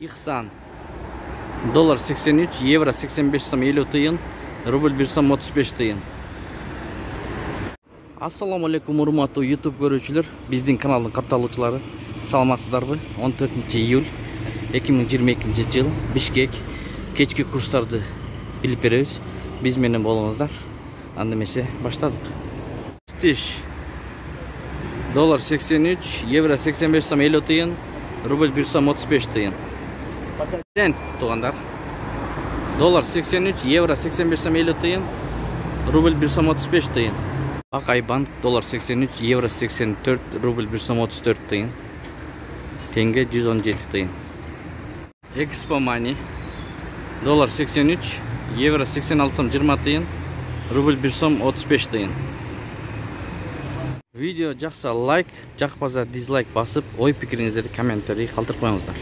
Ихсан. Доллар 83, евро 85 сом 50 тыйын, рубль 1 сом 35 тыйын. Ассаламу алейкум, урматтуу YouTube көрүүчүлөр, биздин каналдын катталуучулары. Саламатсыздарбы? 14 июль 2022 жыл, Бишкек. Кечки курстарды билип беребиз. Биз менен болуңуздар. Анда эмесе баштадык. Стиш. Доллар 83, евро 85 сом 50 тыйын, рубль 1 сом 35 тыйын. Тугандар. Доллар 83, евро 85 сом 50 тыйын, рубль 1 сом 35 тыйын. Акайбанк доллар 83, евро 84, рубль 1 сом 34 тыйын. Тенге 117 тыйын. Экспо Мани. Доллар 83, евро 86 сом 20 тыйын, рубль 1 сом 35 тыйын. Видео жақса лайк, жақпаса дизлайк басып, ой пикириңиздерди комментарий калтырып коюңуздар.